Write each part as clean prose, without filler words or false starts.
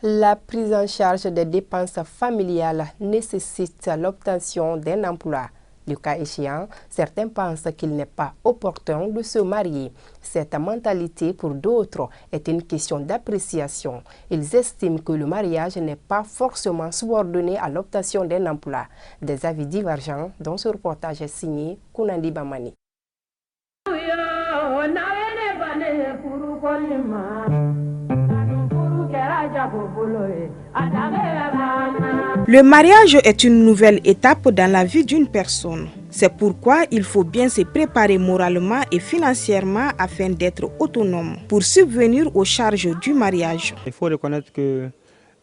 La prise en charge des dépenses familiales nécessite l'obtention d'un emploi. Le cas échéant, certains pensent qu'il n'est pas opportun de se marier. Cette mentalité, pour d'autres, est une question d'appréciation. Ils estiment que le mariage n'est pas forcément subordonné à l'obtention d'un emploi. Des avis divergents dont ce reportage est signé Kounandi Bamani. Le mariage est une nouvelle étape dans la vie d'une personne. C'est pourquoi il faut bien se préparer moralement et financièrement afin d'être autonome pour subvenir aux charges du mariage. Il faut reconnaître que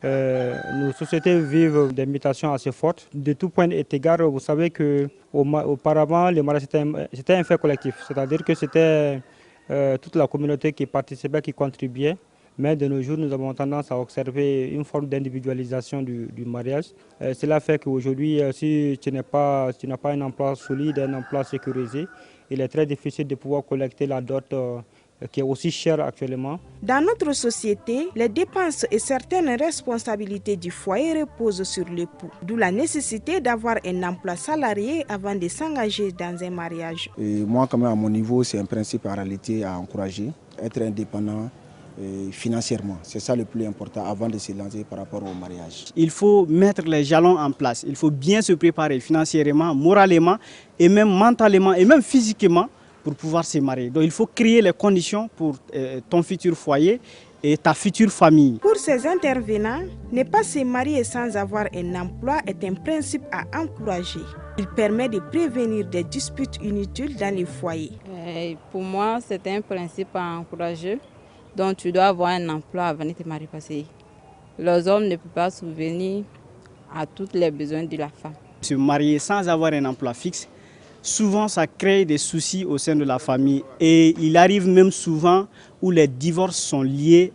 nos sociétés vivent des mutations assez fortes. De tout point d'égard, vous savez qu'auparavant, le mariage c'était un fait collectif, c'est-à-dire que c'était toute la communauté qui participait, qui contribuait. Mais de nos jours, nous avons tendance à observer une forme d'individualisation du mariage. Cela fait qu'aujourd'hui, si tu n'as pas un emploi solide, un emploi sécurisé, il est très difficile de pouvoir collecter la dot qui est aussi chère actuellement. Dans notre société, les dépenses et certaines responsabilités du foyer reposent sur l'époux, d'où la nécessité d'avoir un emploi salarié avant de s'engager dans un mariage. Et moi, quand même, à mon niveau, c'est un principe en réalité à encourager, être indépendant financièrement. C'est ça le plus important avant de se lancer par rapport au mariage. Il faut mettre les jalons en place, il faut bien se préparer financièrement, moralement et même mentalement et même physiquement pour pouvoir se marier. Donc il faut créer les conditions pour ton futur foyer et ta future famille. Pour ces intervenants, ne pas se marier sans avoir un emploi est un principe à encourager. Il permet de prévenir des disputes inutiles dans les foyers. Pour moi, c'est un principe à encourager. Donc tu dois avoir un emploi avant de te marier parce que les hommes ne peuvent pas subvenir à tous les besoins de la femme. Se marier sans avoir un emploi fixe, souvent ça crée des soucis au sein de la famille et il arrive même souvent où les divorces sont liés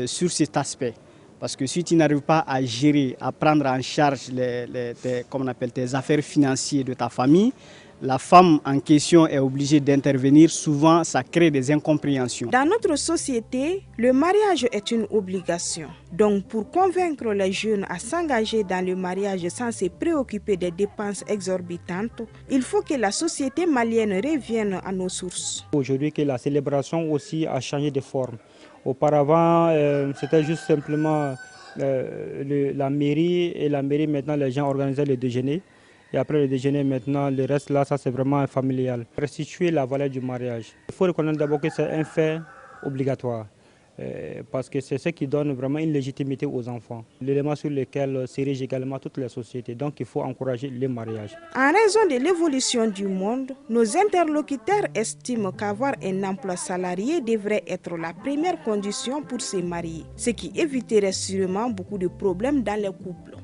sur cet aspect. Parce que si tu n'arrives pas à gérer, à prendre en charge tes affaires financières de ta famille, la femme en question est obligée d'intervenir. Souvent, ça crée des incompréhensions. Dans notre société, le mariage est une obligation. Donc, pour convaincre les jeunes à s'engager dans le mariage sans se préoccuper des dépenses exorbitantes, il faut que la société malienne revienne à nos sources. Aujourd'hui, que la célébration aussi a changé de forme. Auparavant, c'était juste simplement la mairie, et la mairie, maintenant, les gens organisaient le déjeuner. Et après le déjeuner, maintenant, le reste là, ça c'est vraiment familial. Restituer la valeur du mariage. Il faut reconnaître d'abord que c'est un fait obligatoire. Parce que c'est ce qui donne vraiment une légitimité aux enfants. L'élément sur lequel s'érigent également toutes les sociétés. Donc il faut encourager le mariage. En raison de l'évolution du monde, nos interlocuteurs estiment qu'avoir un emploi salarié devrait être la première condition pour se marier. Ce qui éviterait sûrement beaucoup de problèmes dans les couples.